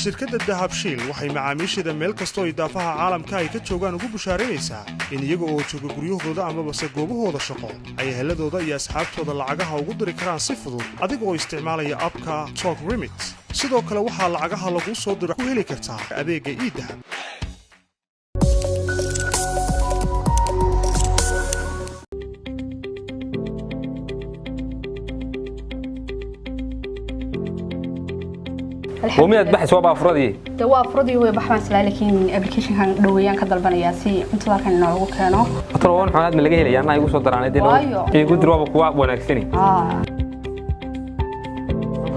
shirkadda Dahabshiil waxay macaamiisheeda meel kastoo idaafaha caalamka ay ka joogaan ugu bushaarinaysaa in iyaga oo jooga guryahooda ama base goobahooda shaqo ay heladooda iyo asxaabtooda lacagaha ugu diri karaan si fudud adiga oo isticmaalaya abka Talk Remit sidoo kale waxaa lacagaha lagu soo diro ku heli kartaa adeega e-dahab ومية بحث وابا أفرادي دوا أفرادي هو بحث لكن أبليكيشن كان دويان كدل بنياسي أنت ذا كان نوعه كانوا أتروون حالات من لقيه لي أنا يقول صدر عن الدين يقول دروب قواب ونكسني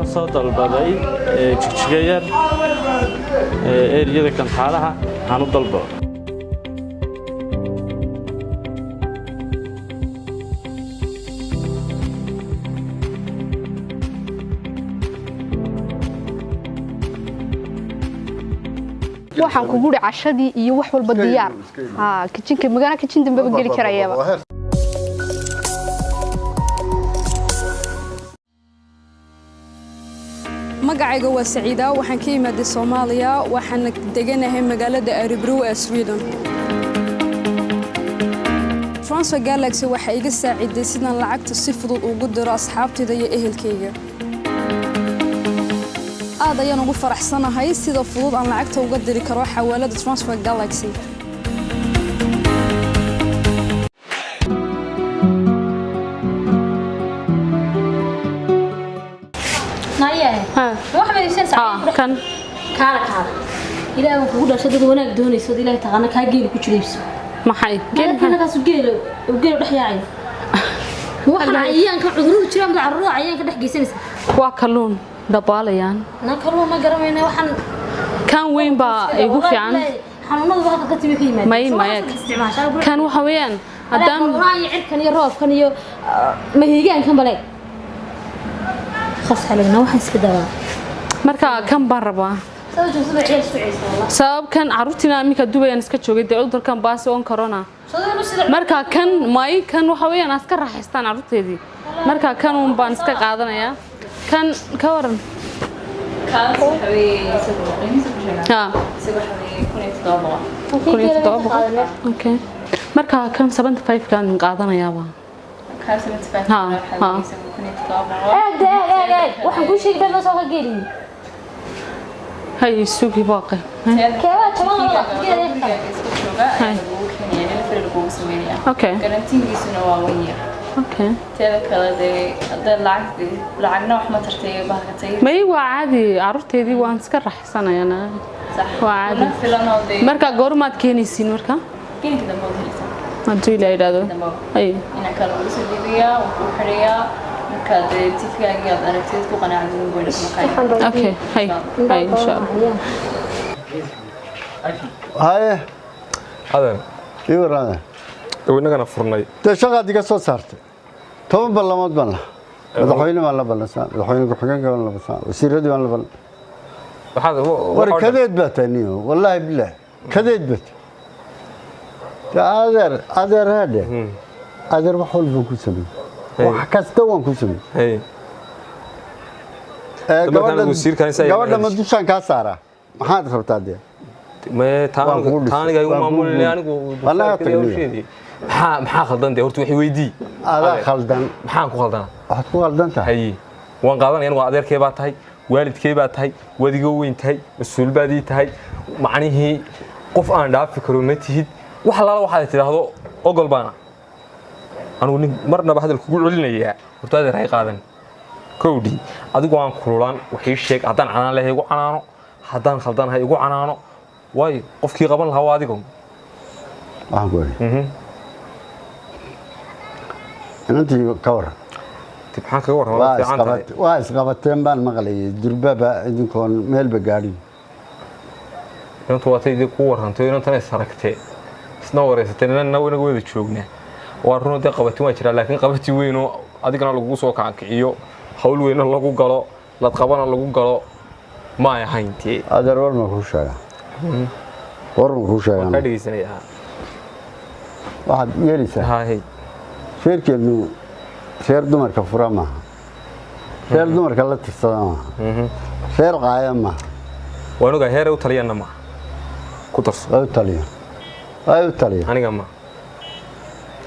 صوت البضعي تشجير إيريا كان حالها عن الضلبة waxaan ku guri cashadii iyo wax walba diyaar kitchenka magana kitchen dambe gali karayaba magacayga waa Saciida waxaan ka imaaday Soomaaliya waxaan deganahay magaalada Örebro ee Sweden Transfer Galaxy waxa iga saaciday sidaan lacagta si fudud ugu diro asxaabtayda iyo ehelkayga aad ayaan ugu faraxsanahay sida fudud aan lacagta uga diri karo xawaalada Transfer Galaxy naya wax ma isan saacad kan kala ilaahay uu kugu dhashay dad wanaag doonayso ilaahay taqana ka geel ku jirayso maxay geelka kaas geel dhaxyaay waxa ayaan ka cudurada jiraan carruur ayaan ka dhax geysanaysa waa kalluun dabaalayaan kalluun ma garanayna waxaan kan weyn baa igu fiican xanuunada waxa ka timi ka yimaad may kan waxa weeyaan hadaan raay cirkan iyo roobkan iyo mahiigaankan balay خاصة waxaan iska dawaa marka kan baraba sabab kan caruurtina imika dubayaan iska joogay cudurkan baas oo corona marka kan may kan waxa weeyaan aska raaxaystaan caruurteedii marka kan uun baan iska qaadanaya kan ka waran okay marka kan 75 kan qaadanayaaba waxaan ku sheegay ma soo geelin hay suuqi baaqay keeba tamamada okay garantigiisuna waa weyn okay teeda kale lacagna wax ma tartay baaqatay may waa caadi caruurteedii waan iska raaxsanayana waa caadi marka goormaad keenaysiin marka keenka dambe helisa hadii la yiraahdo ay ina kala soo dibiya oo xiriya marka tifkaaga aad aragtid ku qanacsan go'aan okay hay insha Allah haye adan iwarada inagana furnay shaqada diga soo saartay 10 ballamood baan madaxweyne ma la ballansan madaxweyne ku xigeenka la ballansan wasiiradii baan la ballansan war kadeed baataniyo wallahi billah kadeed baat adeer hade adeer wax walba ku sameeyay wax kasta waan ku sameeyay gabadha ma dushan ka saara maxaad rabtaa de ma taaniga igu maamulay anigu maxaa khaldan de horta wixii weydii ada khaldan maxaan ku khaldana waxaad ku khaldan tahay waan qaadanaya anigu adeerkay baa tahay waalidkay baa tahay wadiga weyn tahay mas'uul baadii tahay macnihii qof aan dhaafi karo ma tihid wax la waxaad tiraahdo ogol baana anigu nin marnaba hadal kugu celinaya horta adeer ay qaadan koodi adigu aan kululaan wixii sheeg hadaan canaan leeyahay igu canaano hadaan khaldanahay igu canaano way qofkii qaban lahaa adigu waxaan ku inantii ka war tibxaan ka war waa fiican tahay waa isqabateen baan maqlay durbaba idinkoon meelba gaadhin inta waa taydii ku warantay inta saragtay isna wareysatay inana wada joognaa waa runtii qabatin waa jira laakiin qabati weyn oo adigana lagu soo kaanciyo hawl weyn lagu galo la qabana lagu galo ma ay hayntii adeer war ma ku sheega war ma ku sheega ka dhigeysanaya waxaad yeelaysaa hay sheerkeenu sheer dumarka fura maaha sheer dumarka la tirsada maaha sheer qaaya maaha وأنا قاعد هير وطليا نما كترس أو تاليا أنا جمع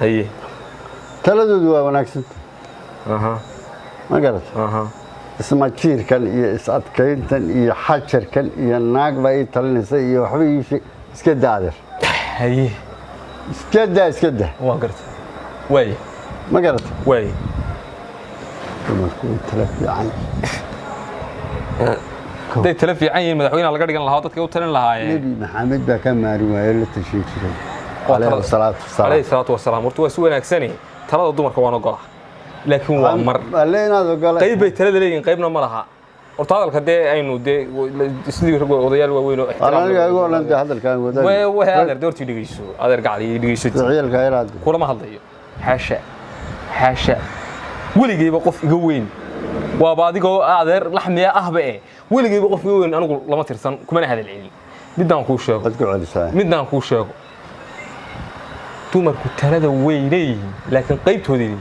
هي ثلاثة دوا وناكسنت أها ما قالت اسمها كثير كان يسعد كينتن يحشر كان يناق بأي تلنسي وحبي شيء اسكت عادر هي اسكت ما قرت واي ما قالت واي ما تكون تلف يعني ده تلف عين مدحوين على قرية الله هذا كيو تلين لها نبي محمد ده كان رواية للتشيك عليه الصلاة والسلام عليه الصلاة والسلام ورتوا سوينا أكسني ترى الضمر كوانا قاح لكن هو مر علينا ذو قال قيب تلاد لين قيبنا مرها ورتوا هذا كده أينو ده سيدي وضيال وينو أنا أقول أنت هذا الكلام وده وهذا دورتي دقيسو هذا قاعد يدقيسو عيال كايراد كل ما هضيع حاشا ولقي يبقف يقوين وبعدين قو أعذر لحمية أهبة ولقي يبقف يقوين أنا أقول لما ترسن كمان هذا العيل بدنا نكون شاق بدنا نكون شاق تومر كنت هذا ويني لكن قيبت هذي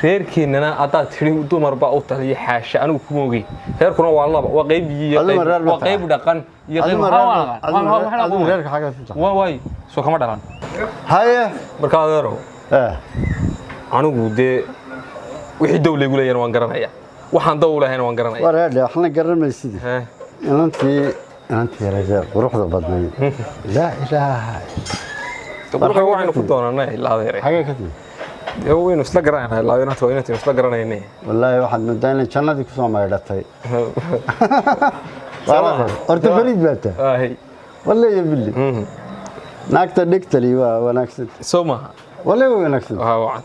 غير كنا أنا تري تومر بقوت لي حاشا أنا كموجي غير كنا والله وقيب وقيب دقن يقيم هوا غير حاجة واي سو كم دقن هاي بركادرو أنا قد وحيد دولة يقول لي وان قرنايا وحن دولة هنا وان قرنايا ورا إحنا قرنا السيد أنت يا رجال روح ضبطني لا إله تقول هو عينه فضونا نه لا غيره حاجة كذي هو وين وصل قرنا لا وين أنت وين أنت وصل قرنا هنا والله واحد من داين كنا ذيك سوى ما يدتهي أرتفريد بيته هي والله يبلي ناكتر نكتلي وناكسد سوما والله وناكسد وعد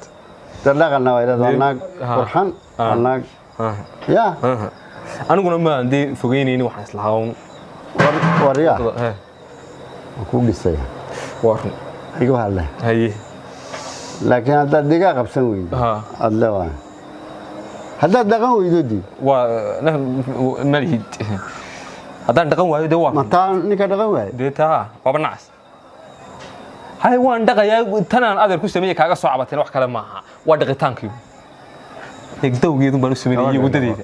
تلاقنا وإذا ناق فرحان ناق يا أنا قلنا ما عندي فوقيني وحنا سلهاون وريا أكون لسه وارن أيوه هلا هي لكن هذا دقيقة بسوي هذا وين هذا دقيقة ويدودي مليد هذا دقيقة ويدوا متى نك دقيقة وين ديتها وبنعس هاي وان دقيقة تنا أقدر كوسمية كأجا صعبة تروح كلام معها ودقيقتان كيو يقدروا يدون بنسمية يودي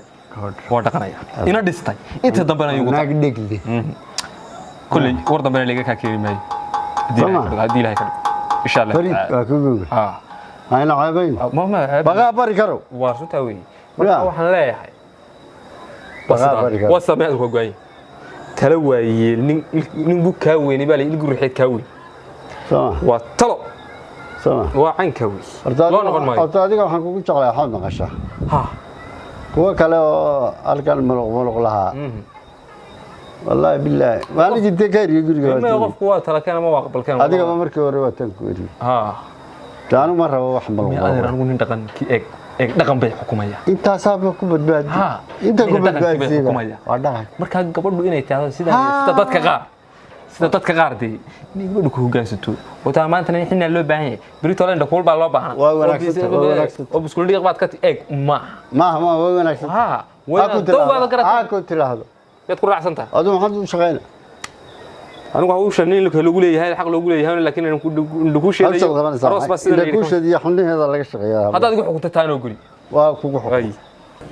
ودقنا يا إنا دستاي أنت دبنا يقول ناق دقلي كل ورد بنا لقى كاكير ماي دي لها كده إن شاء الله فريد أكون هاي نعابين ما بقى بريكرو وارسو تاوي وحنا لا يا حي وصل هو جاي تلوي نبو كاوي نبالي نقول ريحة كاوي وطلع وعين كاوي لا نقول ماي أرتادي كم حنقول شغلة حد نقشة هو كلا أركان ملق لها والله بالله ما أنا جد كاري يقول ما يوقف قوات ترى كان ما واقف الكلام هذيك ما مركب وروتين كوري كانوا مرة واحد ملق أنا نقول ندقن كي دقن بين حكومية أنت سابق كبد أنت كبد حكومية مركا قبل إنه تعال سيدا dadka qaar day nigu ku hoggaansato wata maanta inna loo baahan yahay berito la ndakul baa loo baahan oo biskuul dhiiq baad ka eeg ma way wanaagsan ku tiraahdo yad ku raacsantaa adu maxaad u shaqeynaa anigu waxa uu shaqeynaa lagu leeyahay xaq loogu leeyahay laakiin aan ku sheegayo aroos bas sida ku sheegayo xunniheeda laga shaqeeyaa hadda adigu xukunta taano guri waa kugu xukun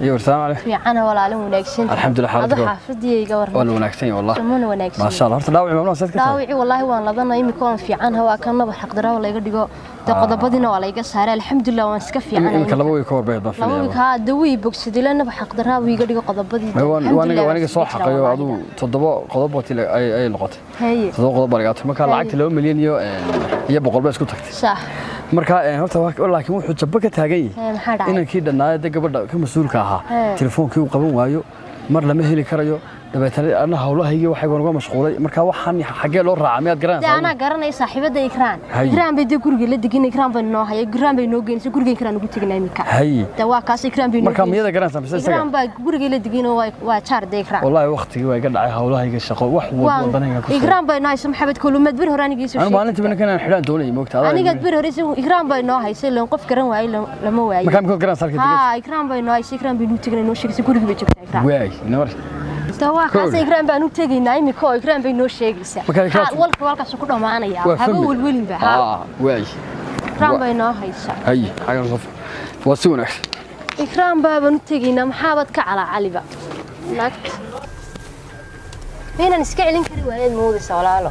يا ورسام عليك في عنا ولا علم وناكسين الحمد لله حالك هذا حافظي يقورني ولا وناكسين والله سمون وناكسين ما شاء الله هرت داوعي ممنوع سدك داوعي والله وان لدنا يمكن في عنها وكان بحق درا ولا يقدقو تقضبدنا ولا يقصار الحمد لله وان سكفي عنا يمكن لو يكور بيض في لو كا دوي بوكسدي لنا بحق درا ويقدقو قضبدي وانا soo xaqayo adu 7 qodoboti ay noqotay هي 7 qodob barigato marka lacagta 2 milyan iyo 100 isku tagtay صح marka horta laakiin wuxuu jabba ka taagay inankii dhanaayada gabadha ka mas'uulka ahaa telefoonkii uu qaban waayo mar lama heli karayo dabeetana ana hawlahayga waxay uga mashquulay marka waxaan xagee loo raacay miyaad garanaysaa ana garanay saaxiibada ikraan bay guriga la digin ikraan bay noo hayay ikraan bay noo geynaysa guriga ikraan ugu tagnay imika waa kaas ikraan bay marka miyada garanaysaa mise ikraan bay guriga la digin waa chaar de ikraan wallahi waqtigi way ka dhacay hawlahayga shaqo wax wadanaga ku ikraan bay noo hayso maxamed kulumad bir horaanigiisu ana maalinta bana kana xidhan doonay moogtaa aniga bir horeysa ikraan bay noo hayso leen qof garan waayay lama waayo marka ma garanaysaa ha ikraan bay noo hayso ikraan bay noo tagnay noo sheegay guriga bay joogtaa ikraan waay noor waa kaas ikraan baan u tagaynaa imika oo ikraan bay noo sheegaysaa walkaas ku dhamaanaya haba walwalin ba waay ikraan bay noo haysaa hay xagan qof waa si wanaagsan ikraan baan u tagaynaa maxaabad ka cala caliba naagt مين نسكع لين كري وهاد مودي سوالالو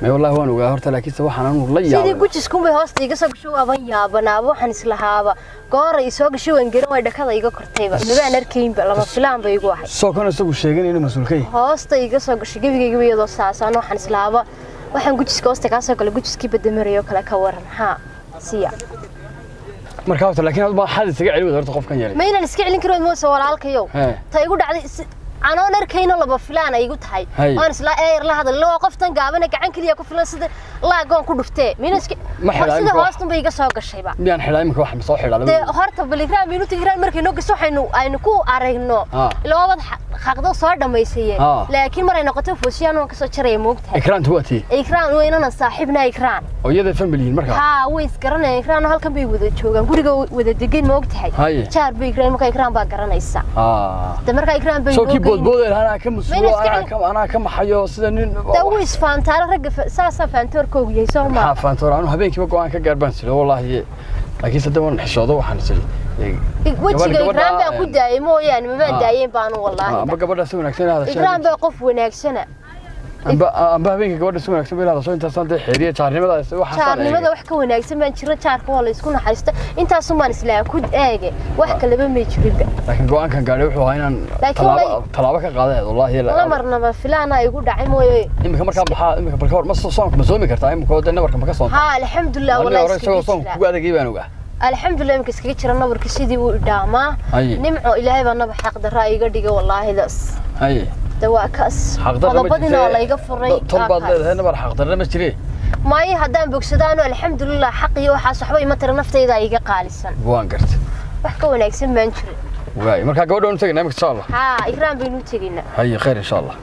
ما والله وانا وقاعد هرت لكن سوى حنان لا يا سيدي قلت كم بهوست يقصق شو أبان يا بنابو حنسلها با قارة يسوق شو إنجرا ويدا كذا يجا كرتيبا نبي نركين بلا ما فلان بيجوا واحد سوق أنا سوق الشيء إنه مسؤول كي هوست يقصق شو جيبي يضو ساسانو حنسلها با وحن قلت كوست كاسة كلا قلت كيف بدمريو كلا كورن ها سيا مركبت لكن ما حد سجع عليه ودرت خوف كان يلي ما ينا نسكع لين كرو مو سوالالك يو تيجود عادي أنا نركين الله بفلان يقول هاي أنا سلا إيه لا هذا اللي وقفت نقابنا كعن كليه كفلان سد لا قام كله فتاة مين اسك سد هواستم بيجا ساق الشيء بقى مين حلايمك واحد مصاحي على ده هرت بالإجرام مينو تجرام مركي نوك صح إنه كو أرينو اللي هو حقده صار دم يسيه لكن مرة نقطة فوسيان وكسر شري موقتها إكران توتي إكران وين أنا صاحبنا إكران ويدا فهم بالين مركب ها ويس قرنا إكران هل كان بيودي شو قام كوري وده دقين موقتها شار بيكران مكا إكران بقرنا يسا ده مركا إكران بيودي بود أنا كم مسؤول أنا كم حيو سدنين تويس فانتار رجع ساسا فانتور كوجي يسوما فانتور أنا هبينك بقى أنا كجربان سلو والله هي لكن سدون حشوده وحنسلي وجهي إكرام بقى كود دايمو يعني ما بين دايم بانو والله بقى بدر سوي نكسين هذا الشيء إكرام بقى قف ونكسنا أم هبينك بدر سوي نكسين هذا شو أنت صنت حرية شارني ماذا سوى حصل شارني ماذا وحكي ونكسن بين شرط شارك والله يسكون حيسته أنت أصلا نسلا كود أجي وحكي اللي بميشرب لكن قوان كان قالوا وحنا طلابك قاعد والله هي لا مرنا ما فلانا يقول دعيمو إمك مركب بحا إمك بالكور مصر صانك مسوي كرتا إمك هو ده مركب مكسون ها الحمد لله والله سوى صانك قاعد أجيب أنا وقع الحمد لله يمكن سكيت شرنا بركسيدي وقدامه نمعوا إلهي بنا بحق الرأي قديقة والله دس دواء كاس طلبنا والله يقفل رأي طلبات هنا برحق درنا مشتري ما يهدان بوكسدانو الحمد لله حقي وحا صحبي ما ترى نفتي إذا يجا قالسا وان قرت وحكوا ونكسن بنشري واي مركا قولوا نتجينا إن شاء الله ها إكرام بينو تجينا هي خير إن شاء الله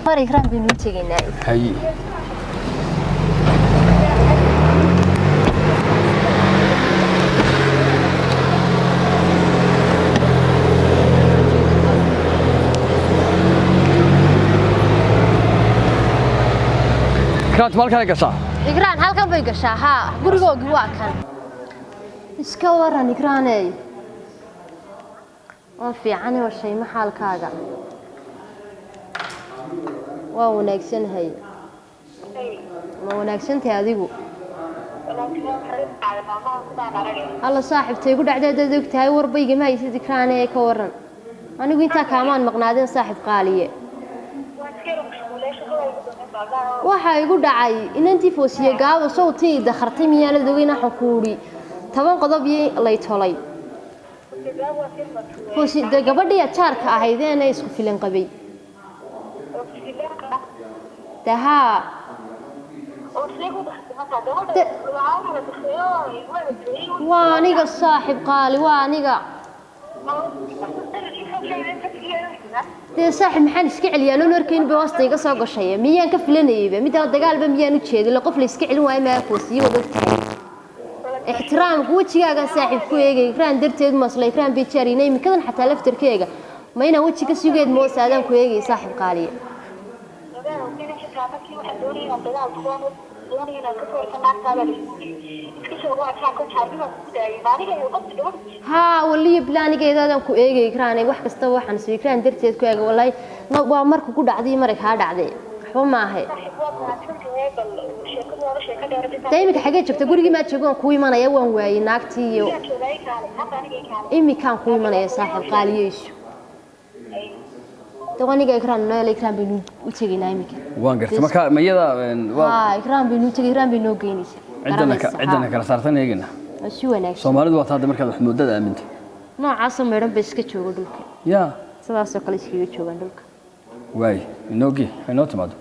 مر إكرام بينو تجينا هي كانت مالك هاي قصة إكران هل كان بيقشة ها قرقو قواكن إسكورن إكراني وفي عني والشي محال كاغا ونكسن هاي ونكسن تهديقو الله صاحب تيقول عدد ذوك تهي وربيقي ما يسيد إكراني كورن أنا قلت كامان مقنادين صاحب قالية waxaa igu dhacay inantii foosiye gaabo sawtii dakhartay miyana daweyna xukuuri 10 qodob lay tolay foosiye gabadhii jaarka ahaydeen ay isku filan qabay daha waa aniga saaxib qaali waa aniga صاحب محل اسكعل يا لون أركين بواسطة يقص قشية ميان كفلني بمدة الدجال بميان وتشيد اللي قفل اسكعل وما ما فوسي وضفتها احترام قوتش يا صاحب كويجي كران درتيد مصلي كران بيتشاري نايم كذا حتى لفتر كيجا ما ينا وتش كسيجيد موس آدم كويجي صاحب قالي ها واللي بلاني كذا دام كويجي كراني واحد استوى حنسوي كران درتيد كويجي والله ما مرك كود عادي مرك هذا عادي ما هي دايمك حاجات شفت قولي ما تشوفون كوي ما نيوان ويا ناكتي إمي كان كوي ما نيا صاحب قاليش تواني جا إكرام لا إكرام بينو وتجي نايمك وان قرت ما كان ميدا إكرام بينو تجي إكرام بينو جينيش عندنا كلا صارتنا يجينا شو أنا سومالد وقت هذا مركز محمود ده أمنت نوع عاصم يرم بس كتشوف دولك يا سلاس كلش كتشوف دولك واي نوجي نوت مادو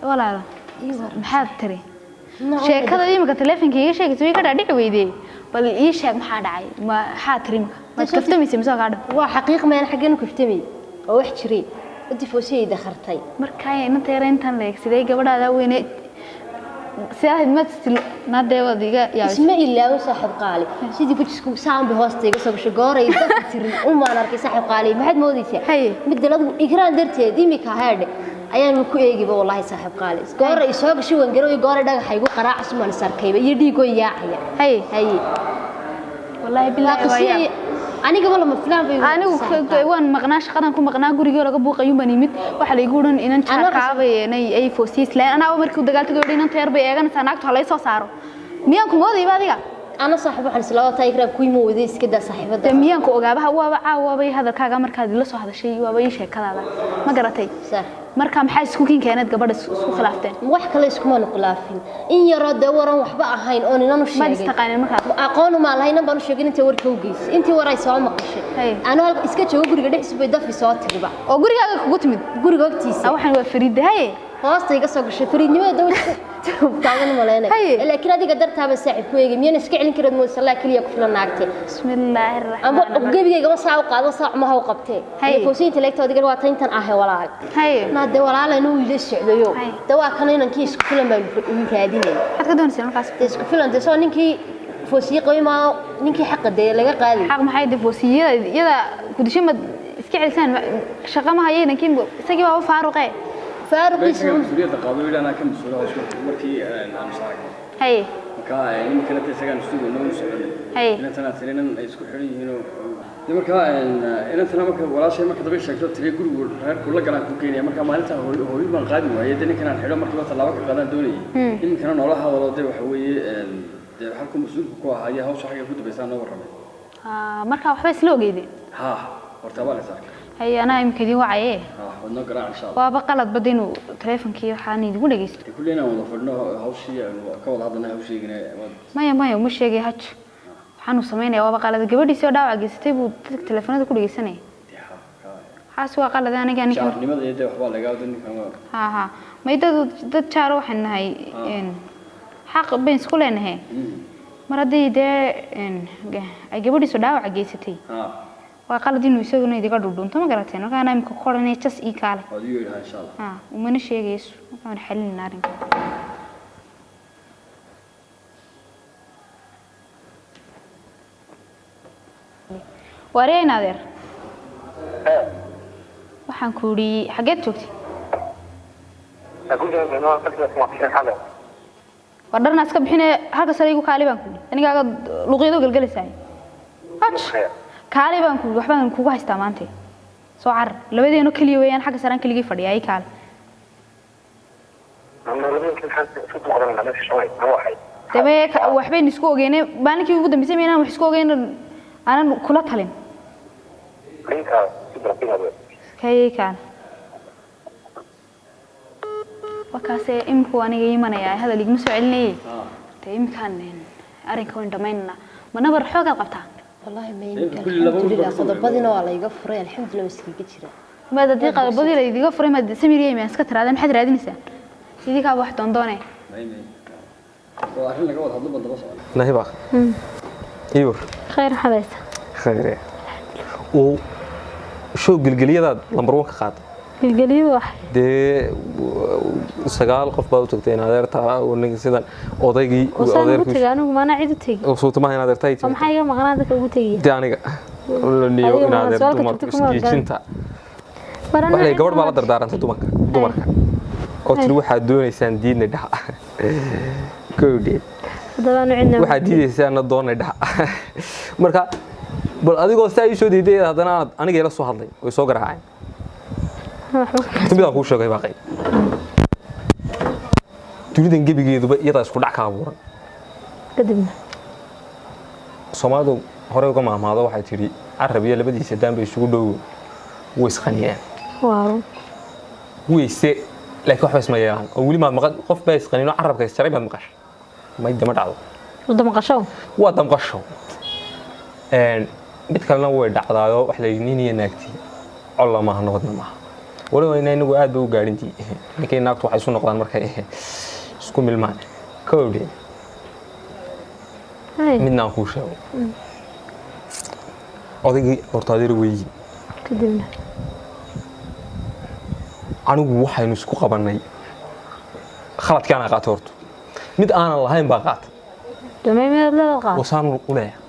ولا maxaad tiri sheekada imika teleefankayga sheegtay way ka dhaadhici weydii bal ii sheeg maxaa dhacay maxaa tiri ma kaftamaysa mise ka dhab waa xaqiiq ma aan xageenu kaftamay oo wax jiray intii foosiyay dakhartay markaa inta yareyntan leeg sidee gabadhaada weyne ساعد ما تستل نادي وديجا يا اسمع إلا وصاحب قالي سيدي كنت سام بهوستي قصة شجارة يدخل أنا أركي صاحب قالي ما حد موديسي هاي بدي لازم إجران درتي ديمي كهاد أيام كويجي والله صاحب قالي شجارة يسوق شو ونجرو يجارة ده حيقول قراء اسمه نسار كيبه يدي كوي يا هاي والله بالله aniga wala ma filaan bay anigu waan maqnaa shaqadan ku maqnaa guriga laga buuqayo baan imid waxa la igu dhan inaan jaqaabayeenay ay foosiis laan anaa markii dagaalka gabadha inaan teer bay eeganaysaa naagtu halay soo saaro miyaan ku moodayba adiga أنا صاحب واحد سلوات تايكرا كوي مو وديس كده صاحبة تميان كو أجابها وابا هذا الكاغا مركز اللي صو هذا الشيء وابا يشيء كذا ما قرأتي صح مركز محاس سكوكين كانت قبل سو خلافتين واحد كلا يسكون خلافين إن يراد دورا وحبا هاين أو نانو شيء ما نستقان المركز أقانو ما لهينا بانو شيء أنت ورك وجيس أنت وراي سوا مقشة أنا إسكت شو قولي قديش بيدا في صوت تجيبه أو قولي هذا قلت مد قولي قلت تيسي أو حنا فريد هاي خلاص تيجي صاحب الشفرين يوم دوت تعالوا ملانا لكن هذه قدرتها بس ساعد كويجي مين اسكعلين كرد موسلا كليا كفلنا ناقتي بسم الله الرحمن الرحيم أبو جيبي جا ساعة وقاعد ساعة ما هو قبته فوسين تلاقي تودي قالوا تين تن ولا هاي ما ده ولا على نو يجلس يوم دوا كانوا نكيس كفلنا بمكادين حتى دون سنة خلاص كفلنا ده صار نكي فوسي قوي ما نكي حق ده لقى قال حق ما حد فوسي يلا كل شيء ما اسكعل سان شقة ما هي نكين سجى هو فاروقه فاروق يسوي مسؤولية قابلة أنا كم مسؤولة وشو مركي أنا مشارك هاي كا يمكن أنت سجن مسؤول إنه مسؤول هاي إن أنت ناترين يسكو حري هنا لما كا إن أنت نامك ولا شيء ما كتبي شكله تري كل كل كلام كوكيني ما كمان أنت هو يبان قادم وهي دني كان حلو مركي بس الله وكذا دوني إن كان نولها ولا ده وحوي ده حكم مسؤول كوا هاي هاو شو حاجة كنت بس أنا ورمي مركا وحبي سلوجي ها ورتبالي ساك هي أنا يمكن دي وعيه ودنا قراءة إن شاء الله وبقلت بدينه تلفون كي حاني يقول لي كلنا وظفرنا هوشي كول هذا هوشي ما مش يجي هاتش حنو سمينا وبقلت قبل يصير دعوة جستي تلفونات كل جسنة حاسوا قلت أنا كان شعر لماذا يدي وحبال لقاودني كمان ها ما يدو تشارو حنا هاي حق بين سكولين هاي مرادي ده قبل يصير دعوة جستي وقال دينو يسوي نيدي قدر دون تما قرأتين وكان أنا مكقرني تس إيكاله. هذي إن شاء الله. ومن الشيء يسوع كمان حل النار. وريه نادر. وحنكوري حاجات توكتي. أقول لك إنه أقدر أسمع في حاجة. قدرنا أسكب حين هذا سريعو كالي بانكو. أنا قاعد لقيته قلقلي ساي. أتش. كالي بانكو وحبان كوكو هستامانتي سوعر لبدينو كلي ويان حق سران كلي فدي اي كال أنا يمكن حد في مقارنة ما في شوي واحد تبي وحبين isku ogeene baankii ugu dambeysay meena wax isku ogeene aanan kula talin ninka sidoo kay kan wakaase imku aniga imanaya hadal igma soo celinayay imkan arinka waan dhameynaa manabar xoog qabtaa والله ما يمكن الحمد لله قضبضنا ولا يغفر الحمد لله مسكين كثير ما دقيقة قضبضي لا يغفر ما سمير يمي اسكتر هذا ما حد رادينسا سيدي كاب واحد دندونه واحد لقى واحد ضبط بس نهي باخ ايوه خير حبيت خير وشو قلقلية لمبر 1 قاد قلقلية واحد دي سقال قف باو تغتين هذا ونك سيدان odaygii odayrkii anigu ma ana cid u tagi oo suutama inaad artay ma maxay maqnaada ka ugu tagi tii aniga niyo inaad dumarka isjiinta waxay gabadh baa la dardaarantay dumarka oo tii waxa doonaysaan diidna dhax koodii dadana cidna waxa diidaysaan doonay dhax marka bal adigoo saa soo diiday hadana aniga ila soo hadlay oo soo garaacay midaan ku sheegay baaqay dunidan gebigeeduba iyada isku dhac ka abuuran kadibna Soomaalidu hore uga maamaado waxay tiri Arab iyo labadiisa dambe isugu dhow way isqaniyeen waaw weyse laakiin waxba isma yeelan oo wali ma maqal qof baa isqaniino Arabka isjaray baad maqash ma idama dhacdo wada maqasho wada maqasho mid kalena way dhacdaayo wax la yiniin naagti alla ma noqdna ma walaal inaanu aad u gaarintii ninkay naagtu waxay soo noqdaan markay isku milmaan koodi midna ku sheego odaygii hortaadir weeyii kadibna anigu waxaynu isku qabanay khaladkii aan qaato horto mid aan lahayn baa qaat dameemeed la qaat wasaan u leeyahay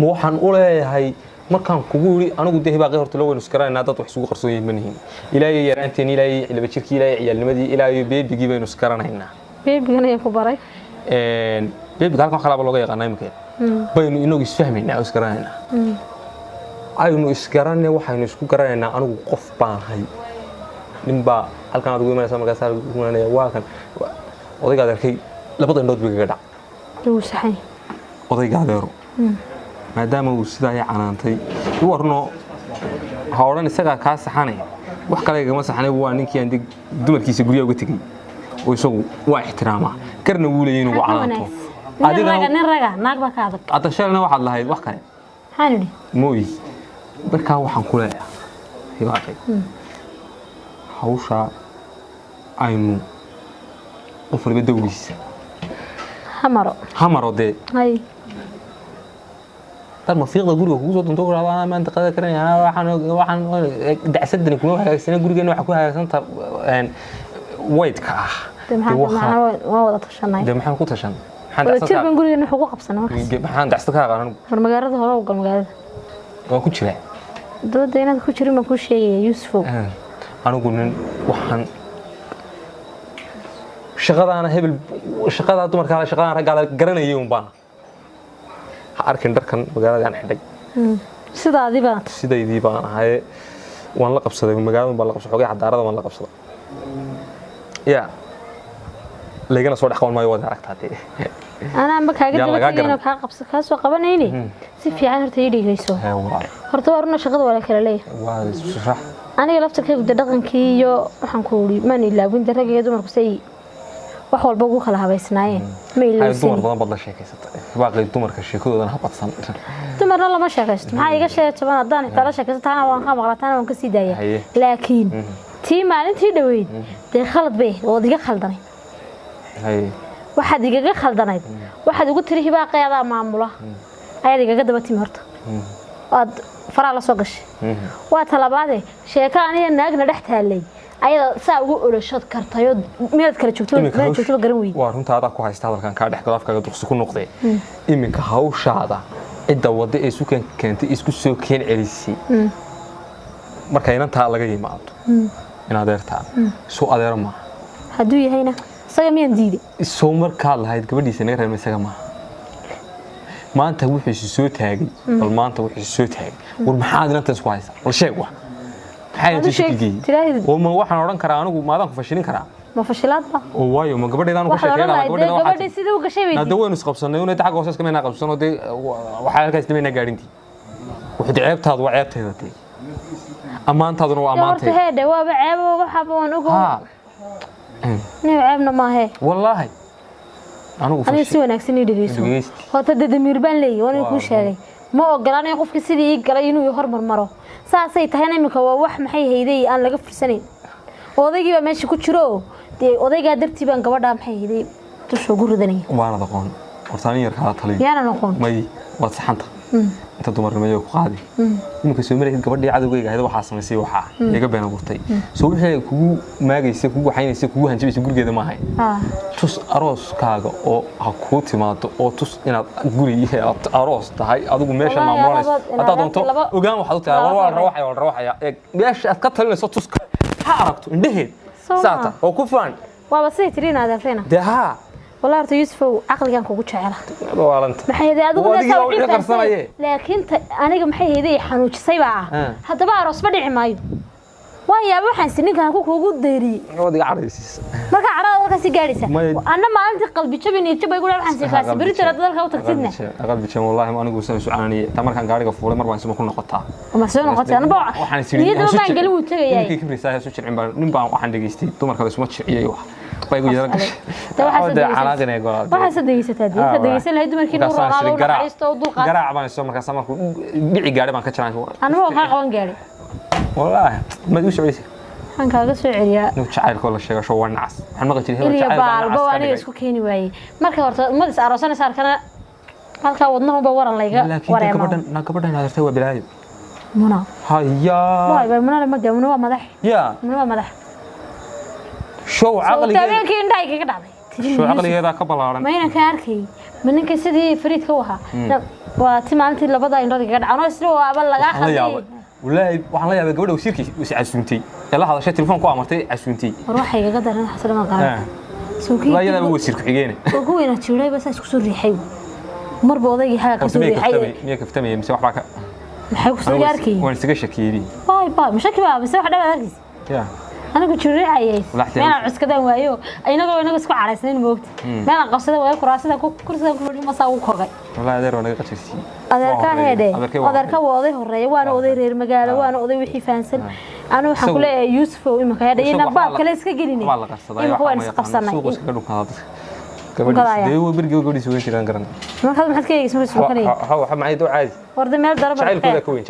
ma waxaan u leeyahay markaan kugu yiri anigu deehi baaqay horta loo weynus karaynaa dad wax isugu qarsoon manihiin ilaahay yaraanteen ilaahay cilmi jirkii ilaahay ciyaalnimadii ilaahay beebigii baynu iskaranaynaa beebigana ay ku baray beebiga halkan kala looga yaqaanay imka baynu inagu isfahmaynaa iskaranaynaa aynu isgaranay waxaynu isku garanaynaa anigu qof baan hay ninba halkan aad ugu imanaysaa markaas aad ugu imanaya waa kan odayga adeerkay labada indhood bay kaga dhac uu saxay odayga adeero maadaama uu sidaa ay canaantay warno ha oran isaga ka saxanay wax kale igama saxanay waa ninkii aan dumarkiisa guriga uga tagay oo isagu waa ixtiraama karna wuu leeyahay inuu canaanto nin raga naag ba ka adag hadda shalna waxaad lahayd wax kale xaalidi mooyi markaa waxaan ku leeyahay hibaaqay hawsha aynu qof walba dawliisa hamaro dee hay tan ma fiiqda guriga kugu soo dunto raadana ma inta qada karanaya waxaan dacsadani kuma hagaagsan gurigeena waxa ku hagaagsan waytka ah waa wada tashanay maxaan ku tashan waxaan gurigeena wuxuu ku qabsanaa maxaan dacsta ka aqaan war magaalada hore u gal magaalada waa ku jira dooda inaad ku jirin ma ku sheegay Yuusuf anigu nin waxaan shaqadaana hebel shaqada dumarka shaqada ragga garanayay un baan ha arkin dharkan magaalada aan xidhay sidaadii baan ahay waan la qabsaday magaalada baan la qabsaday xogay xadaarada waan la qabsaday ya leegana soo dhaxwan maayo wada aragtaatay أنا ما كاجد بتجينا كقبس كاسو قبنيني سيف يعني هرتي يديجيسو هرتي ورنا شغل ولا كلا ليه صح أنا لفت كيف دقنكي يو حنقولي ماني لا وين درجة يدو مركزي وحول بقول خلها بيسناين ما يلزم دمر بدن بدل شيكيست باقي دمر كشيكودان هبطسن دمر لا ما شاكست ما يجي شيء تبان داني ترى شاكست أنا وان خام غلط أنا وان كسي داية لكن تي ما أنت دوين ده خلط به وديك خلطني هاي waxaad igaga khaldanayd waxaad ugu tiri hibaaqayada maamula ayaad igaga daba timirto aad faraa la soo gashay waa talabaade sheeka aniga naagna dhex taalay ayada saa ugu olashad kartayo meed kala joogto garan weey waa runta aad ku haysta hadalkan ka dhex galaafkaga duqsi ku noqday iminka hawshaada cidda wada ee suukan keentay isku soo keen celisay marka inanta laga yimaado in adeerta soo adeer ma haduu yahayna سامين ديدي سومر كله هاي قبل سنة غير مسكها ما أنت وحش سوت هاجي ما أنت وحش سوت هاجي والمحاضر أنت سوايس ولا شيء واحد حاجة تشكي وما واحد نوران كرانو وما دام فشلين كرا ما فشلات بقى وايو ما قبل ده أنا وش كذا قبل سيدو وكشيء بيدي ندوه نسقبسنا يوم نتحقق وساس كمان نقبسنا ده وحاجة كاستمينا قارنتي وحد عيبت هذا وعيبت هذا تي أمان تهذا وأمان تي هذا هو بعيب وحبون وقول نعمنا ما هي والله أنا سوى نفسي ندريسه هو تدد ميربان لي وأنا يكون شيء ما أقرأ يقف كسيدي قال ينو يهرب مرة ساعة تهنا مكوا محي هيدي أنا لقف سنين وذيك بمشي كتشرو وذيك قدرت بان قبضة محي هيدي تشو جردني وأنا ضقون وثاني يركض طلي يا أنا نقول ماي وتصحنت أنت تمر ما يوقع عادي ممكن سوي مريض قبل عادي وجه هذا وحاسم يصير وحا يجيب بينا بورتي سوي شيء كو ما جي يصير كو حين يصير كو هنجيب يصير كذا ما هي تس أروس كاغا أو هكوتي ما أو تس إن جوري هي أروس تهاي أدو ماشى مع مرانس أنت دونتو وجام وحدوتي ولا روح يا بيش أتكتر لي صوت تسك حركته انتهت ساعة أو كفان وبسيط ترين هذا فينا ده ها والله أنت يوسف عقلي كان كوجو شعره والله أنت محي هذا أدو لكن أنا محي هذي حنوش سيبعة هذا بقى رأس بدي عمايو ويا أبو حسين كان كوجو ديري ودي عريس ما كان عرض وكسي جالسة أنا ما أنت قلبي تبيني تبي يقول أبو حسين كاسي بريت ترى تدل خاوت تكتبنا قلبي تشم والله ما أنا قلت سؤالني تمر كان قاري قفولة مرة بس ما كنا نقطع وما سوينا نقطع أنا بقى هي ده ما نقلوا تجي كيف رسالة سوتش عمبار نبى واحد دقيستي تمر كذا سمعت أيه بايقول يركش علاقنا يقول واحد صدقيسة هذه صدقيسة اللي هيدو مركين ورا وعيسته ودوق قرع بان السومر كسمر بيعي قاري بان كتشران أنا ما أخاف قوان قاري والله ما تقولش عيسى أنا كذا سعرية نوتشعير كل شيء شو الناس إحنا قلت ليه اللي يبال بواني يسكو كيني واي مركب ورت ما دس عروسنا صار كنا هالك ودناه بورا ليجا ورا ما كبرنا هذا سوى بلاي منا هيا واي منا لما جا منا مدح يا منا مدح شو عقلي تبين كين دايك كده شو عقلي هذا كبلارن ما هنا كاركي من كسدي فريد كوها وتمانتي لبضا إنه كده أنا أسلوه قبل لقى خليه والله waxaan la yaabay gabadha wasiirkii wasi casuuntay ila hadashay telefoon ku amartay casuuntay ruuxayga qadar ana xasana ma qaran suuqii la yaabay wasiirku xigeenay ugu weyn jiray bas isku soo riixay marba odaygi xaga ka soo riixay miya kaftamay mise waxba ka maxay ku soo gaarkay waan isaga shakiyeeyay باي مشاكل بقى بس واحد أركز أنا كنت شريعة عياس ما أنا عسكري وايو أنا اسكو على سنين موت ما أنا قصده ويا كراسة كرسي كل ما ساووا كذا والله هذا وانا قصدي هذا كان هذا كان واضح الرأي وأنا أضير المجال وأنا أضير وحي فانسل أنا وحقول يوسف وإما كان هذا باب كلا سكجيني والله قصده إما هو أنا قصنا سوق سكروا كهذا كمان ده هو برجع يقول يسوي كذا كرنا ما خذ محد كي اسمه اسمه كني هو معي دو عادي ورد مال ضرب شعيل كذا كوين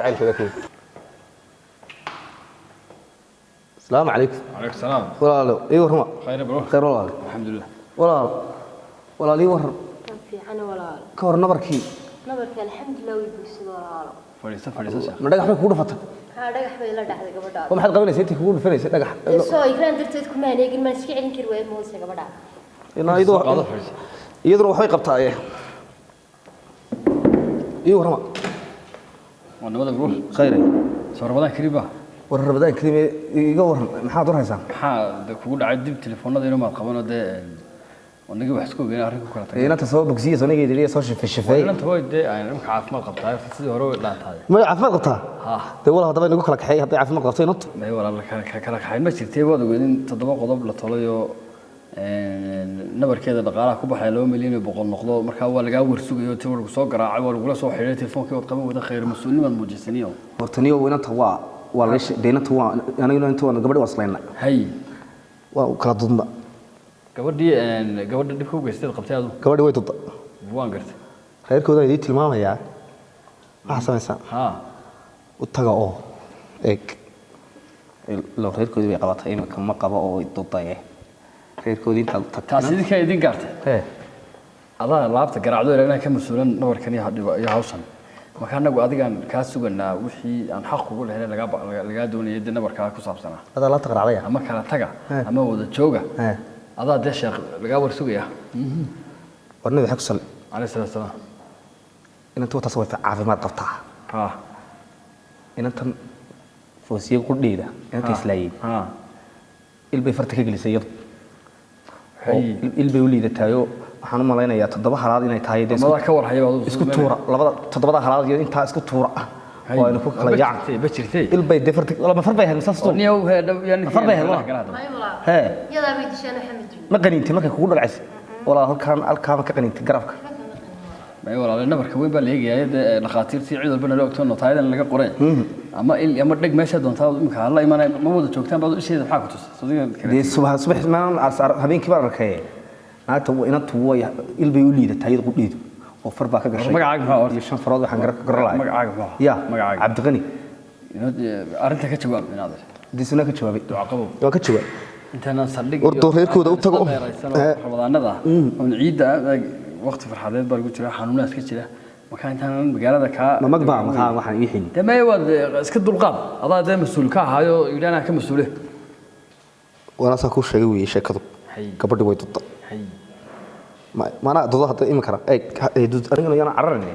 السلام عليكم. وعليكم السلام. ولا إيه ورحمة. خير برو. خير والله. الحمد لله. ولا لي ور. في أنا ولا. كور نبركي. نبرك الحمد لله ويبوس ولا. فريسة. ما دقح كودا فتح. هذا دقح بيلا دحد قبضة. وما حد قبل سيتي كودا فينيس دقح. سو يكران درتك ما نيجي ما نسكي علين كروي موس قبضة. إنه يدور وحي قبطة إيه. إيه ورحمة. وانا ولا برو. خير. صار رمضان كريبة. ورمضان كريم يجور محا دور هيسان محا كقول عدي بتليفوننا دينه ما قبلنا ده ونجي وحسكوا بينا أريكم كلا إيه أنت سوى بكسية سوني جديرية صار في الشفاي أنت هو ده يعني رمك عارف ما قبضها في السيد هرو لا هذا ما عارف ما قبضها ده والله طبعا نقول لك حي هطي عارف ما قبضتي نط ما هو والله كلك حي ما شرتي بعض وقاعدين تطبق قضب لطليو نبر كذا دقالة كوب حلو مليون بقول نقضه مركب أول جا ورسوق يوتيوب وصاق راعي ولا صو حيرة تلفون كي وتقبل وده خير مسؤولين من المجسنيو ورتنيو وين توا والله دينته هو أنا يقولون أنتوا قبل وصلنا هاي وكلا ضمن قبل دي كوب يستيل قبتها ذو قبل وين تض بوان قرت خير كذا يدي تلمام يا أحسن إنسان وتجا إيك لو خير كذا بيقبضها إيه كم قبض أو يضطيه خير كذا أنت تاسيدك يدين قرت الله لعبت قرعدو لأن كم مسؤولين نور كان يهوسن markaan nagu adigan ka suganaa wixii aan xaq ugu leeyahay laga doonayay dina markaa ku saabsanaa hada la taqraacday ama kala taga ama wada jooga adaa de sheekh laga war sugaya warnada waxa ku sal alayhi salaam inta wata soo caafimaad qabtaa inta foosiye ku dheeda inta islaayay ilbay farta ka gelisay ilbay u liidataayo waxaan u maleynayaa 7 halaad inay tahay ma ka war hayo isku tuura labada 7 halaad iyo inta isku tuura oo ay ku kala yaacay bajirtay ilbay defartay laba farbay hal sasto niyow yani farbay hal he yada bay dishaan Maxamed ma qaniintay markay kugu dhagacay wala halkaan ka qaniintay garabka ma walaal nabarka weyn baa leeyahay dhaqaatiirtii cid walba loo ogtoo taydan laga qoray ama dhig meesha doontaa imka alla imanay ma wada joogtaan baad u sheeday waxa ku tus subax maan habeenkii baan arkay أنت هو يلبي وليد تايد قديد وفر باك قرش مقعد ما شن فراد وحن قرلا مقعد يا عبد الغني أرنت كجواب من هذا دي سنة كجواب تعاقبوا كجواب أنت أنا صدق ودور كودا وتقو رمضان هذا ونعيد وقت في الحدث برجوت راح حنوناس كذا مكان كان بجالة كا ما مقبع مكان واحد يحين ده ما يود اسكت القاب هذا ده مسؤول كا هايو يقول أنا كمسؤوله وأنا سأكون شيء كذب قبل دوي تطلع ما أنا ضد هذا إيه مكرر إيه ضد أنا عرّني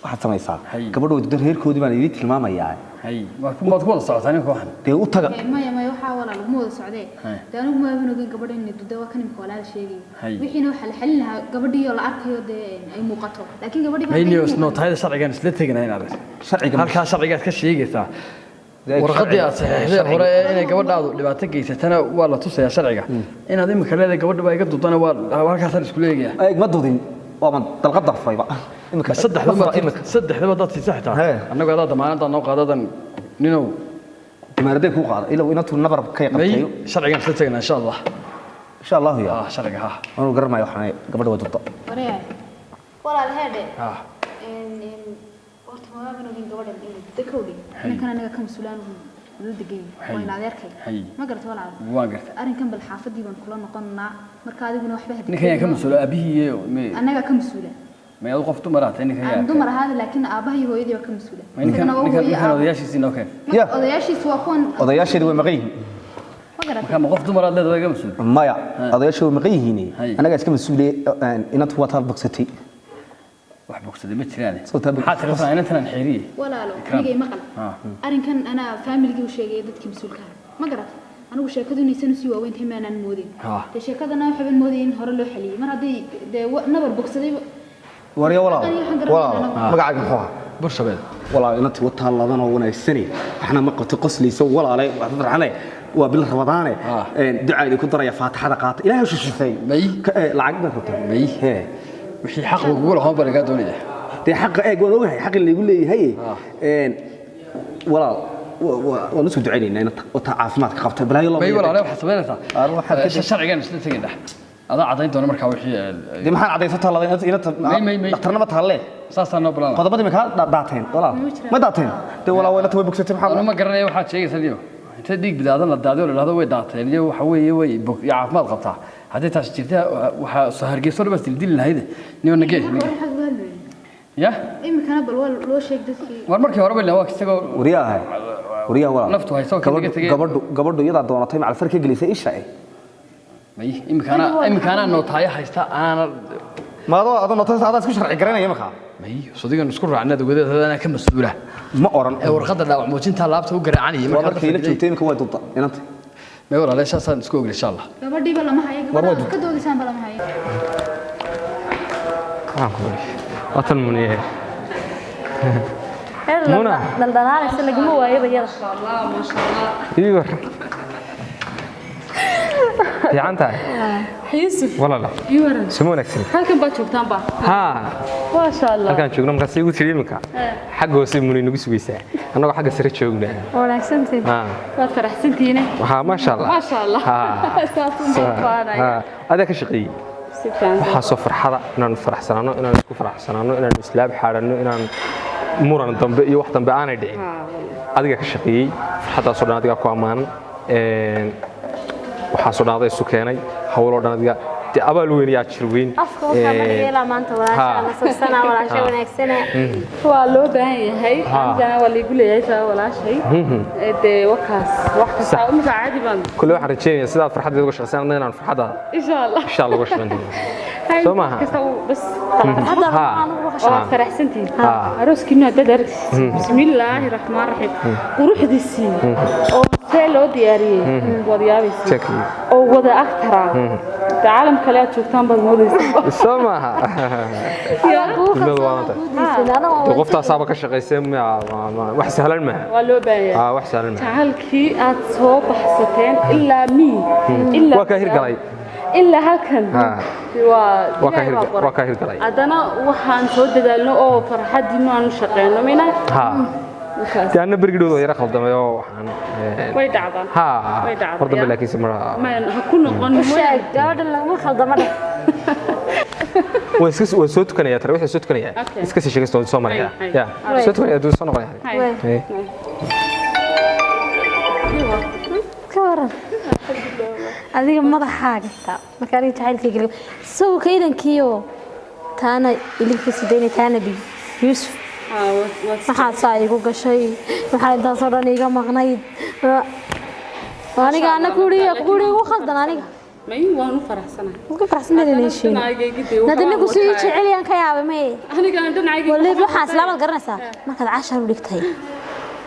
واحد سماه صار قبل دوي تدير هير كودي ما يريد كلمة ما يعني هاي ما تقول الصوت أنا كواحد ده وتجا ما يحاول على الموضوع السعودي ده أنا ما بنقول قبل إن الدواء كان مقول هذا الشيء وحين حلها قبل دي ولا عارف ده أي مقاطع لكن قبل دي ما ينيوس نوت هذا شرعي كان سلته كنا هنا شرعي هل كان شرعي كان كشيء كذا warqadii aad saxiixday hore inay gabadhaadu dhibaato geysatana waa la tusayaa sharciga in aad imika leedahay gabadha baa iga dudana waa halkaas isku leeyahay ay ma dudin waa man dalqad darfayba imika saddexdaba dad siixtaa annagu aad damaanada noo qaadadan ninow dimaarday ku qaada ila intuu nabar ka yaqaatayo sharcigan isla tagana insha Allah ya sharciga ha aanu garanayo waxaan gabadha waa dudda wareey walaal heede ما بنقول قبل دكودي أنا كان أنا كم سلان ولد جيم وين عذيرك ما قرت ولا عارف واقرت أنا كم بالحافظ دي بنقول نقطنا مركادي بنوح به إنك هي كم سلان أبيه أنا كم سلان ما يوقف مرات إنك هي عنده مرة هذا لكن أبيه هو يدي وكم سلان إنك أضياشي سينو كان يا أضياشي سواكون أضياشي دو مغيه ما وقفت مرات لا كم سلان ما يا أضياشي مغيه هني أنا قاعد كم سلان إن أنت واتر بكستي واحد بقصد ما تراني حتى لو أنا ترى حيري ولا لو نيجي مقل أرين كان أنا فاميلي وشيء جدك مسؤول كان ما قرأت أنا وش كذا نيسان سوى وين تهمنا المودين تشي كذا أنا أحب المودين هر له حلي مرة دي نبر بقصد وريا ولا ما قاعد محوها برشة بيت والله أنا توتها الله ذا ونايسني إحنا ما قلت قصلي سو ولا عليه وعطر عليه وبالرمضان دعاء يكون ترى فاتحة قاط إلى وش الشيء العقد مي وش حق يقول هم برجع دوني ده حق يقول حق اللي يقول لي هي ولا ونسوا دعينا إن وتعافمات قبت بلا يلا مي ولا عليه حسبنا أروح الشرع جاني شلون تجي ده هذا عطيته أنا مركب وحي دي محل عطيته تطلع إلى دكتورنا ما تطلع ساسا نوبلا قد بدي مكان داتين ولا ما داتين ده ولا توي بكسة محل أنا ما قرني واحد شيء سليم تديك بدأنا الدادور هذا وين داتين اللي هو حوي يعافمات قبتها هذا تشجيرتها وسهر جسور بس الدين هيدا نيو نجيه يا إيه مكان بالوال لو شيء دسكي والمركب هرب اللي هو كستجو ورياه ولا نفته هاي سو قبض يدا دونتي مع الفرق جلسة إيش رأي مي إمكانا نوتايا حيستا أنا ما هذا نوتايا هذا سكوش رأي قرينا يمكها مي صديقنا نذكر عنا ده قدرت هذا أنا كم مسؤولة ما أورن ورقة لا موجين تلابته وقرعني ما كان كيلك شوتين كوا ضد ينط ما يقول على شاسا نسكوغ إن شاء الله gabadhii bala ma hayo gabadha ka doodisaan bala ma hayo watan muniyay Muna daldalaa isla laguma waayo bayada ما شاء الله ما شاء الله Igor fiicanta Yusuf wala la Yuran Simon Axel halkan baad joogtaan ba ha ma sha Allah halkan joogno markaas igu tiri imika xagga hoose mun inagu sugaysaa anagoo xagga sare joognaa wanaagsantii waad faraxsantiina waxa ma sha Allah ma sha Allah ha ada ka shaqeeyay waxa soo farxada inaan faraxsanaano inaan isku faraxsanaano inaan islaab xaarano inaan muran dambe iyo wax dambe aanay dhicin adiga ka shaqeeyay farxadaas oo dhan adiga ku amaanan waxa soo dhaaday isu keenay hawlo dhan adiga abaal weyn yaa jir weyn afka waxa ma yeela maanta walaasha la sabsana walaasha wanaagsan waa loo baahan yahay anigana waa liigu leeyahay saa walaashay ee wakaas wax kasta u caadi baan kullu waxa rajeynaya sidaad farxad uga shaqeynayna inaan farxada insha Allah uga shaqeynayna soo maaha bas farxada waa faraxsantiin arooskiina dad aragtis bismillaahir rahmaanir rahiim quruxdiisii oo see loo diyaariyay wadiyaabiisi oo wada agtara تعالم كلها شوفتان بالموديس سماها يا وقفت أصابك الشقيسين wax sahlan ma waloo baayaa wax sahlan ma halkii aad soo baxsateen illa illa waa ka hirgalay illa halkan waa ka hirgalay adana waxaan soo dadaalno oo farxadiinu aan shaqeyno mina أنا برجلو يا رخل دم يو حن ويد عبان ويد عبان فرد بالله كيس مرة ما هكون قانون وشاك جواد الله خل دم ده وسوت كنا يا ترى وش سوت كنا يا إسكسي شيء استوى صومر يا سوت كنا يدوس صنع يا كورن هذه مرة حاجة مكاني تعال كيلو سو كيدن كيو تانا اللي في سديني تانا بي يوسف maxaa saa igu gashay maxaa intaas oo dhan iga maqnayd aniga ana guri ugu khaldan aniga may waan u faraxsanahay ugu faraxsanahay nadanigu sii jecel yaan ka yaabay may aniga aan dhinacayga walaal waxaas lama garanaysaa markaad 10 u dhigtay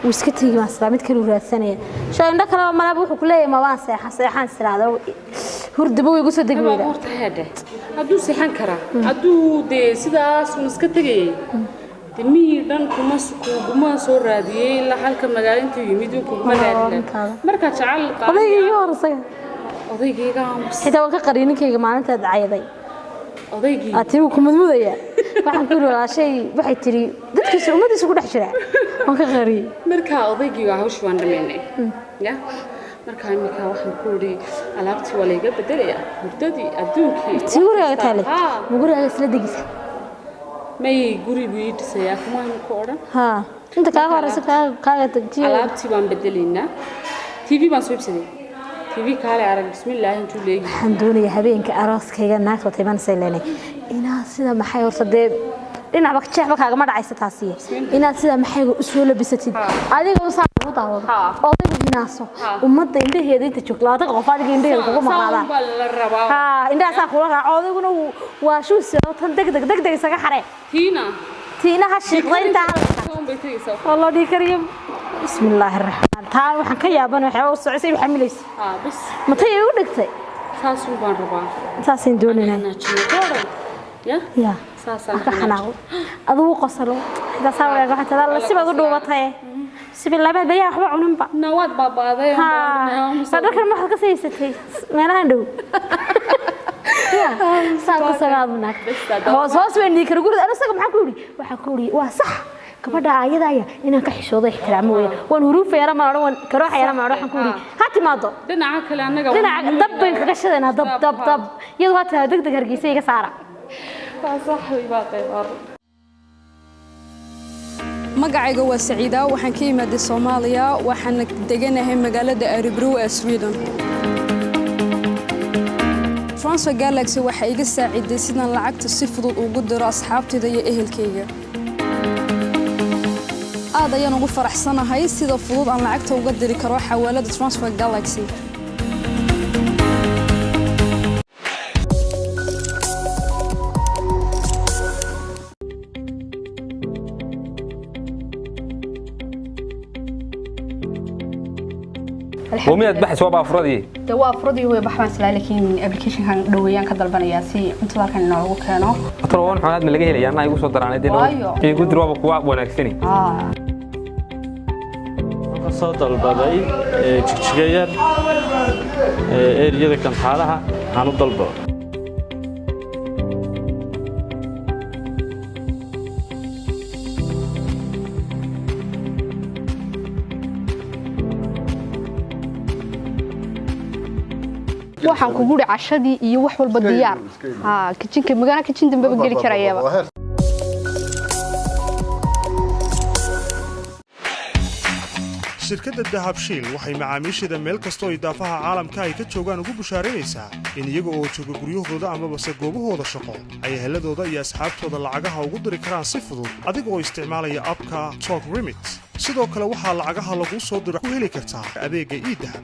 wiska tigi ma salaam mid kale u raadsanaya shay indha kale malaba wuxuu ku leeyahay ma waan seexan siraado hurdaba way igu soo degmayda haduu seexan karaa haduu de sidaas uu iska tagay dimiidan kuma soo raadiyay la halka magaalinta yimid uu kuma raadin marka jacal odaygiiga xitaa waan ka qariininkayga maalinta dacayday odaygii atigu ku mudmudaya waxaan ku walaashay waxay tiri dadkiisa umadiisa ku dhex jira waan ka qariyay marka odaygiiga hawsh waan dhameynay ya marka imika waxaan ku ri alaabtii wala iga bedelaya hurdadii adduunkii tiwriga taale muguriga isla degisa may guri wiidisaya kuma ku oran ha inta ka horeysa kaaga tagjiyo alaabtii baan bedelinaa TV baan soo ibsaday TV kaale arag bismillaah intuu leeyahay waxaan doonayaa habeenka arooskayga naagta tayman sayleynay inaa sida maxay horta dee dhinac jeexba kaaga ma dhacaysa taasi inaad sida maxay u soo labisatid adiga oo saa u daawado odaygu hinaaso ummadda indhaheeda inta joogto laada qof adiga indhaheeda kugu maqnaada ha indhaha kula raaco odayguna waa shuu soo tan degdeg isaga xaree tiina ha shiqaynta والله دي كريم بسم الله الرحمن تعال waxaan ka yaabana waxa uu socosay waxa milaysa bas matay u dhigtay saas uu baan rabaa saas in doonayna ya ya saas ka xanaaqo aduu qosalo حتى سوى حتى الله سبب دوبته سبب الله بعد يا حبا عنبا نواد بابا ها صدق ما حد كسيستي ما عنده يا ساق سقابنا هو بيني كرجول أنا ساق معكوري وصح كبدا عيدا إنك كحشوضة احترام ويا ونروف يا رما روان كروح يا رما روح نقولي هاتي ما ضل دنا كل أنا جو دنا ضب كشدنا ضب يلا هات دق هرجيسي كسارة صح ويباقي magacayga waa Saciida waxaan ka imaaday Soomaaliya waxaan deganahay magaalada Örebro ee Sweden Transfer Galaxy waxa iga saaciday sidaan lacagta si fudud ugu diro asxaabtayda iyo ehelkayga aad ayaan ugu faraxsanahay sida fudud aan lacagta uga diri karo xawaalada Transfer Galaxy ومياد بحث وابا أفرادي دوا أفرادي هو بحث لكن أبليكيشن كان دويان كذا البنياسي أنت لا كان نوعه كانوا أتروون حناد من اللي يعني يقول صدر عن الدين يقول دروا بقوا ونكسني صدر البداي تشجير إيريا كان حالها عن الضلبة waxaan ku guri cashadii iyo wax walba diyaar kitchenka magana kitchen dambe geli karayaba shirkadda dahabshiil waxay macaamiisheeda meel kastoo idaafaha caalamka ay ka joogaan ugu bushaaraynaysaa in iyaga oo jooga guryahooda amabase goobahooda shaqo ay heladooda iyo asxaabtooda lacagaha ugu diri karaan si fudud adiga oo isticmaalaya abka Talk Remit sidoo kale waxaa lacagaha lagu soo diro ku heli kartaa adeegga e-dahab